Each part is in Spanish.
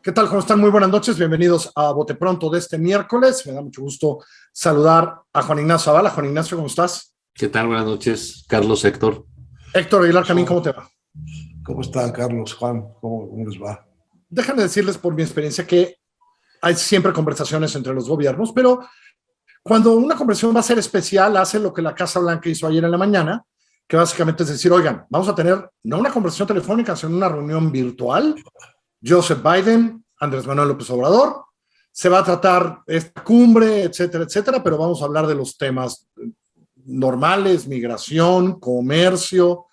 ¿Qué tal? ¿Cómo están? Muy buenas noches. Bienvenidos a Bote Pronto de este miércoles. Me da mucho gusto saludar a Juan Ignacio Zavala. Juan Ignacio, ¿cómo estás? ¿Qué tal? Buenas noches, Carlos, Héctor. Héctor Aguilar Camín, ¿cómo te va? ¿Cómo están, Carlos, Juan? ¿Cómo les va? Déjame decirles por mi experiencia que hay siempre conversaciones entre los gobiernos, pero cuando una conversación va a ser especial, hace lo que la Casa Blanca hizo ayer en la mañana, que básicamente es decir, oigan, vamos a tener no una conversación telefónica, sino una reunión virtual. Joseph Biden, Andrés Manuel López Obrador, se va a tratar esta cumbre, etcétera, etcétera, pero vamos a hablar de los temas normales, migración, comercio,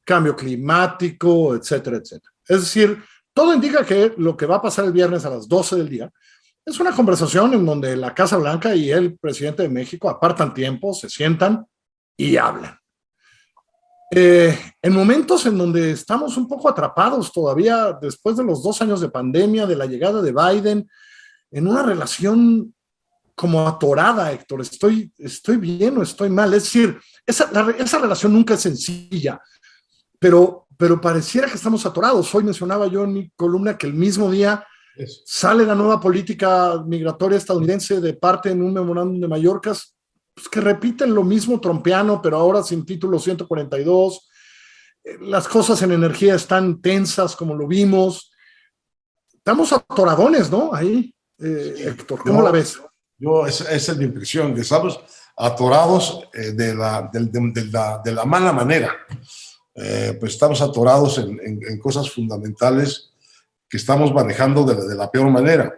cambio climático, etcétera, etcétera. Es decir, todo indica que lo que va a pasar el viernes a las 12 del día es una conversación en donde la Casa Blanca y el presidente de México apartan tiempo, se sientan y hablan. En momentos en donde estamos un poco atrapados todavía después de los 2 años de pandemia, de la llegada de Biden, en una relación como atorada, Héctor, ¿estoy bien o estoy mal? Es decir, esa relación nunca es sencilla, pero pareciera que estamos atorados. Hoy mencionaba yo en mi columna que el mismo día sale la nueva política migratoria estadounidense de parte en un memorándum de Mallorcas, pues que repiten lo mismo trompeano, pero ahora sin título 142. Las cosas en energía están tensas, como lo vimos. Estamos atoradones, ¿no? Ahí, Héctor, ¿cómo la ves? Esa es mi impresión, que estamos atorados de la mala manera. Pues estamos atorados en cosas fundamentales que estamos manejando de la peor manera.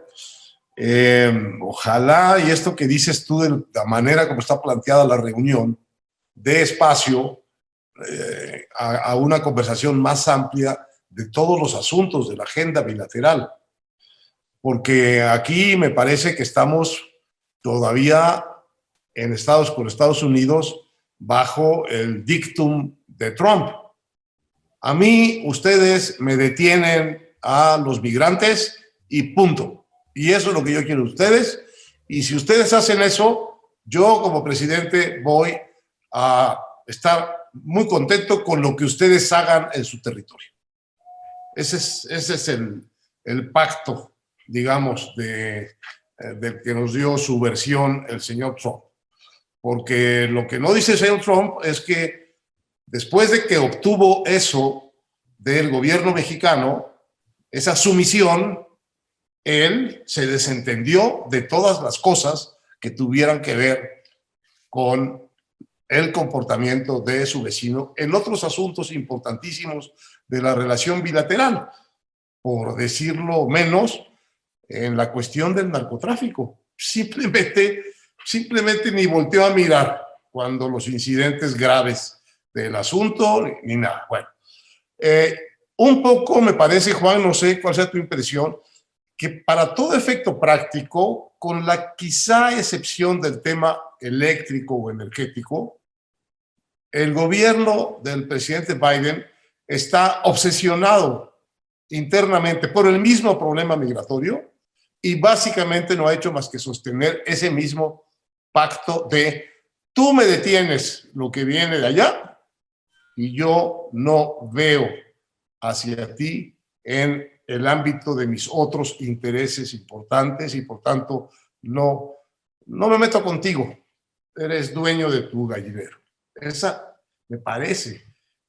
Ojalá, y esto que dices tú de la manera como está planteada la reunión, dé espacio a una conversación más amplia de todos los asuntos de la agenda bilateral, porque aquí me parece que estamos todavía con Estados Unidos bajo el dictum de Trump. A mí, ustedes me detienen a los migrantes y punto. Y eso es lo que yo quiero de ustedes. Y si ustedes hacen eso, yo como presidente voy a estar muy contento con lo que ustedes hagan en su territorio. Ese es el pacto, digamos, del que nos dio su versión el señor Trump. Porque lo que no dice el señor Trump es que después de que obtuvo eso del gobierno mexicano, esa sumisión, él se desentendió de todas las cosas que tuvieran que ver con el comportamiento de su vecino en otros asuntos importantísimos de la relación bilateral, por decirlo menos, en la cuestión del narcotráfico. Simplemente ni volteó a mirar cuando los incidentes graves del asunto, ni nada. Bueno, un poco me parece, Juan, no sé cuál sea tu impresión, que para todo efecto práctico, con la quizá excepción del tema eléctrico o energético, el gobierno del presidente Biden está obsesionado internamente por el mismo problema migratorio y básicamente no ha hecho más que sostener ese mismo pacto de tú me detienes lo que viene de allá y yo no veo hacia ti en el ámbito de mis otros intereses importantes y por tanto no me meto contigo, eres dueño de tu gallinero. Esa me parece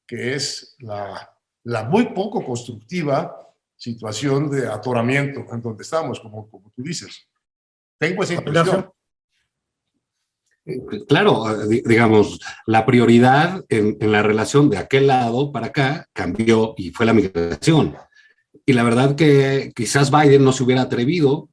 que es la muy poco constructiva situación de atoramiento en donde estamos, como tú dices. Tengo esa impresión. Claro, digamos, la prioridad en la relación de aquel lado para acá cambió y fue la migración. Y la verdad que quizás Biden no se hubiera atrevido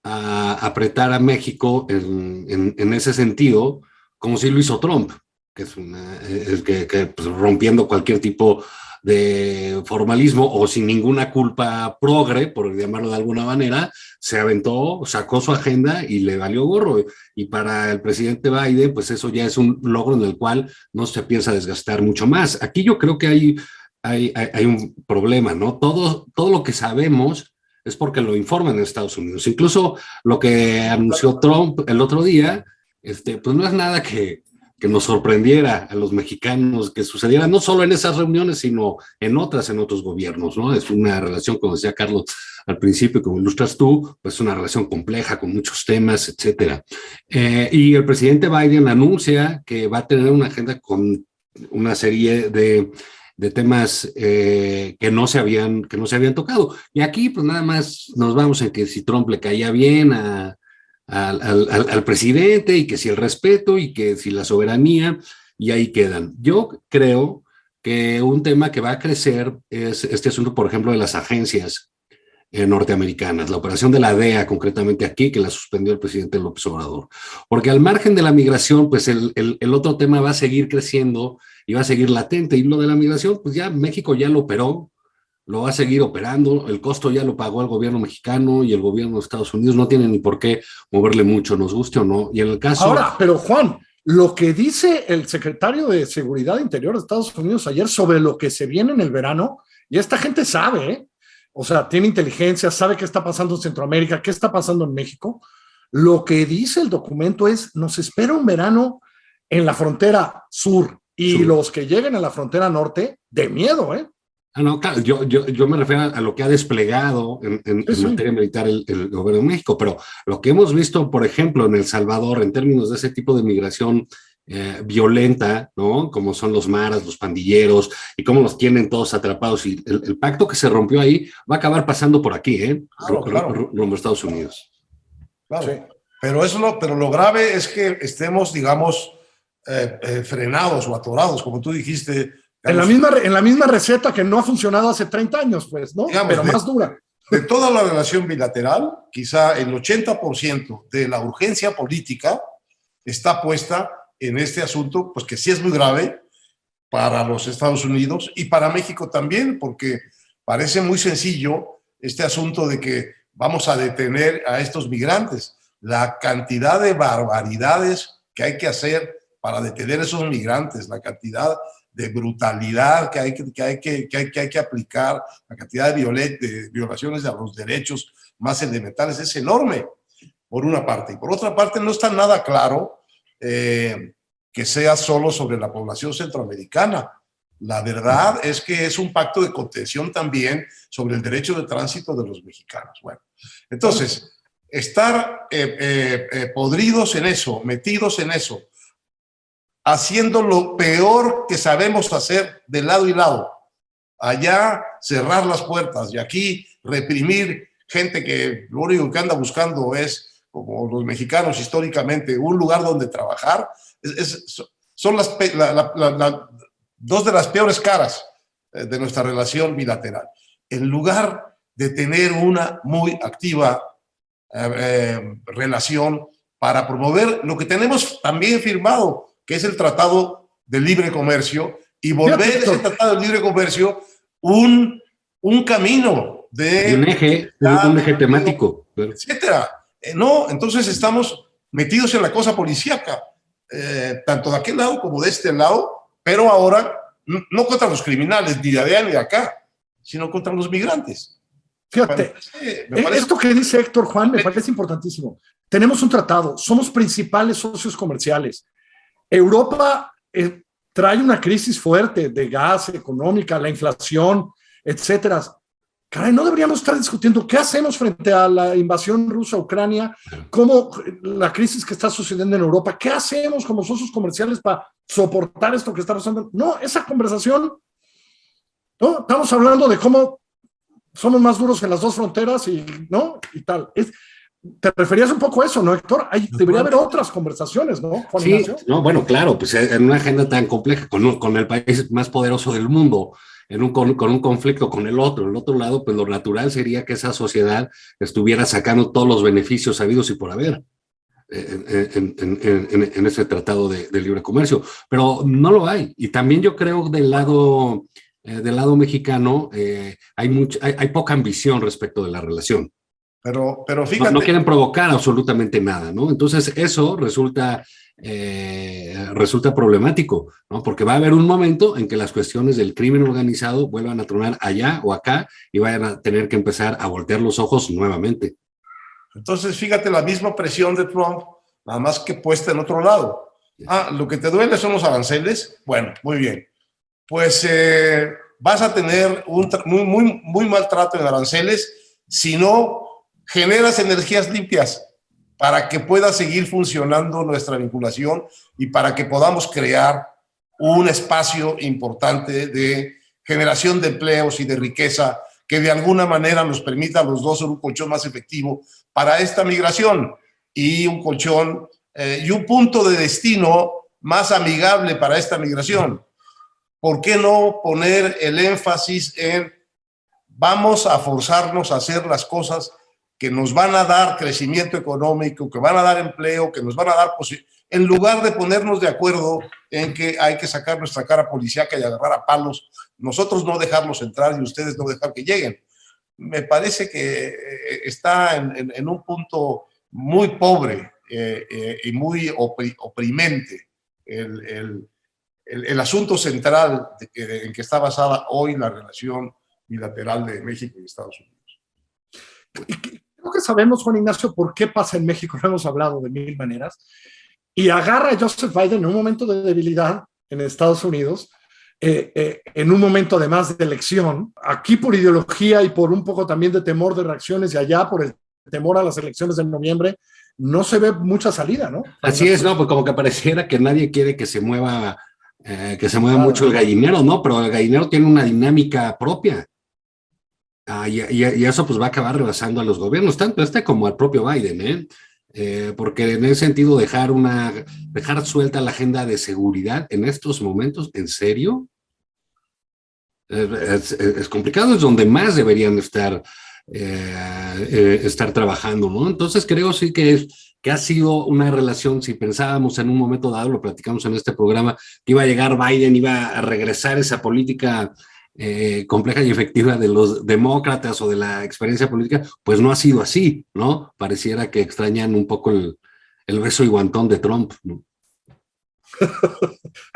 a apretar a México en ese sentido, como si lo hizo Trump, que es pues, rompiendo cualquier tipo de formalismo o sin ninguna culpa progre, por llamarlo de alguna manera, se aventó, sacó su agenda y le valió gorro. Y para el presidente Biden, pues eso ya es un logro en el cual no se piensa desgastar mucho más. Aquí yo creo que hay un problema, ¿no? Todo lo que sabemos es porque lo informan en Estados Unidos. Incluso lo que anunció Trump el otro día, pues no es nada que que nos sorprendiera a los mexicanos, que sucediera no solo en esas reuniones, sino en otros gobiernos, ¿no? Es una relación, como decía Carlos al principio, como ilustras tú, pues una relación compleja con muchos temas, etcétera. Y el presidente Biden anuncia que va a tener una agenda con una serie de temas que no se habían tocado. Y aquí, pues nada más nos vamos en que si Trump le caía bien al presidente, y que si el respeto, y que si la soberanía, y ahí quedan. Yo creo que un tema que va a crecer es este asunto, por ejemplo, de las agencias norteamericanas, la operación de la DEA concretamente aquí, que la suspendió el presidente López Obrador. Porque al margen de la migración, pues el otro tema va a seguir creciendo y va a seguir latente, y lo de la migración, pues ya México ya lo operó, lo va a seguir operando, el costo ya lo pagó el gobierno mexicano, y el gobierno de Estados Unidos no tiene ni por qué moverle mucho, nos guste o no. Y en el caso... Ahora, pero Juan, lo que dice el secretario de Seguridad Interior de Estados Unidos ayer sobre lo que se viene en el verano, y esta gente sabe, ¿eh? O sea, tiene inteligencia, sabe qué está pasando en Centroamérica, qué está pasando en México. Lo que dice el documento es, nos espera un verano en la frontera sur, y los que lleguen a la frontera norte, de miedo, ¿eh? No, claro, yo me refiero a lo que ha desplegado en materia militar el gobierno de México, pero lo que hemos visto, por ejemplo, en El Salvador, en términos de ese tipo de migración violenta, ¿no? Como son los maras, los pandilleros, y cómo los tienen todos atrapados, y el pacto que se rompió ahí va a acabar pasando por aquí, rumbo a Estados Unidos. Claro, sí. Pero lo grave es que estemos, digamos, frenados o atorados, como tú dijiste. Digamos, en la misma receta que no ha funcionado hace 30 años, pues, ¿no? Digamos, pero más dura. De toda la relación bilateral, quizá el 80% de la urgencia política está puesta en este asunto, pues que sí es muy grave para los Estados Unidos y para México también, porque parece muy sencillo este asunto de que vamos a detener a estos migrantes. La cantidad de barbaridades que hay que hacer para detener a esos migrantes, la cantidad de brutalidad que hay que aplicar, la cantidad de violaciones a los derechos más elementales es enorme, por una parte. Y por otra parte, no está nada claro que sea solo sobre la población centroamericana. La verdad es que es un pacto de contención también sobre el derecho de tránsito de los mexicanos. Bueno, entonces, estar podridos en eso, metidos en eso, haciendo lo peor que sabemos hacer de lado y lado, allá cerrar las puertas y aquí reprimir gente que lo único que anda buscando es, como los mexicanos históricamente, un lugar donde trabajar. Son dos de las peores caras de nuestra relación bilateral. En lugar de tener una muy activa relación para promover lo que tenemos también firmado, que es el Tratado de Libre Comercio, y volver ese Tratado de Libre Comercio un camino de... Un eje temático. Etcétera. No, entonces estamos metidos en la cosa policíaca, tanto de aquel lado como de este lado, pero ahora no contra los criminales, ni de allá ni de acá, sino contra los migrantes. Fíjate, me parece esto que dice Héctor, Juan, me parece importantísimo. Tenemos un tratado, somos principales socios comerciales. Europa trae una crisis fuerte de gas, económica, la inflación, etcétera. Caray, no deberíamos estar discutiendo qué hacemos frente a la invasión rusa a Ucrania, cómo la crisis que está sucediendo en Europa, qué hacemos como socios comerciales para soportar esto que está pasando. No, esa conversación, ¿no? Estamos hablando de cómo somos más duros en las dos fronteras y, ¿no? Y tal. Te referías un poco a eso, ¿no, Héctor? Debería haber otras conversaciones, ¿no, Juan Ignacio? No, bueno, claro, pues en una agenda tan compleja, con el país más poderoso del mundo, con un conflicto con el otro lado, pues lo natural sería que esa sociedad estuviera sacando todos los beneficios habidos y por haber en ese tratado de libre comercio, pero no lo hay. Y también yo creo del lado mexicano hay poca ambición respecto de la relación. Pero fíjate. No quieren provocar absolutamente nada, ¿no? Entonces eso resulta problemático, ¿no? Porque va a haber un momento en que las cuestiones del crimen organizado vuelvan a tronar allá o acá y vayan a tener que empezar a voltear los ojos nuevamente. Entonces, fíjate, la misma presión de Trump, nada más que puesta en otro lado. Lo que te duele son los aranceles. Bueno, muy bien. Pues vas a tener un muy mal trato en aranceles si no generas energías limpias para que pueda seguir funcionando nuestra vinculación y para que podamos crear un espacio importante de generación de empleos y de riqueza que de alguna manera nos permita a los dos ser un colchón más efectivo para esta migración y un colchón y un punto de destino más amigable para esta migración. ¿Por qué no poner el énfasis en vamos a forzarnos a hacer las cosas que nos van a dar crecimiento económico, que van a dar empleo, que nos van a dar en lugar de ponernos de acuerdo en que hay que sacar nuestra cara policíaca y agarrar a palos, nosotros no dejarlos entrar y ustedes no dejar que lleguen? Me parece que está en un punto muy pobre y muy oprimente el asunto central en que está basada hoy la relación bilateral de México y Estados Unidos. Creo que sabemos, Juan Ignacio, por qué pasa en México, lo hemos hablado de mil maneras, y agarra a Joseph Biden en un momento de debilidad en Estados Unidos, en un momento además de elección, aquí por ideología y por un poco también de temor de reacciones, y allá por el temor a las elecciones de noviembre, no se ve mucha salida, ¿no? Así es, ¿no? Pues como que pareciera que nadie quiere que se mueva mucho el gallinero, ¿no? Pero el gallinero tiene una dinámica propia. Y eso pues va a acabar rebasando a los gobiernos, tanto como al propio Biden, porque en ese sentido dejar suelta la agenda de seguridad en estos momentos, ¿en serio? Es complicado, es donde más deberían estar trabajando, ¿no? Entonces creo sí que ha sido una relación, si pensábamos en un momento dado, lo platicamos en este programa, que iba a llegar Biden, iba a regresar esa política compleja y efectiva de los demócratas o de la experiencia política, pues no ha sido así, ¿no? Pareciera que extrañan un poco el beso y guantón de Trump, ¿no?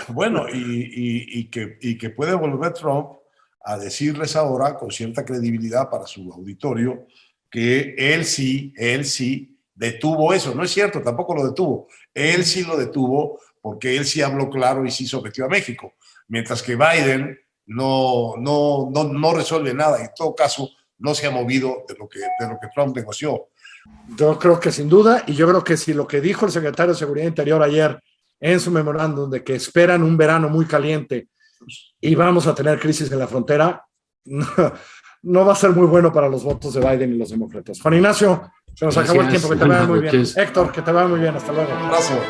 Bueno, y que puede volver Trump a decirles ahora con cierta credibilidad para su auditorio que él sí detuvo eso. No es cierto, tampoco lo detuvo. Él sí lo detuvo porque él sí habló claro y sí sometió a México, mientras que Biden no resuelve nada. En todo caso, no se ha movido de lo que Trump negoció. Yo creo que sin duda, y yo creo que si lo que dijo el secretario de Seguridad Interior ayer en su memorándum de que esperan un verano muy caliente y vamos a tener crisis en la frontera, no va a ser muy bueno para los votos de Biden y los demócratas. Juan Ignacio, se nos acabó el tiempo, que te vaya muy bien. Héctor, que te vaya muy bien, hasta luego. Un abrazo.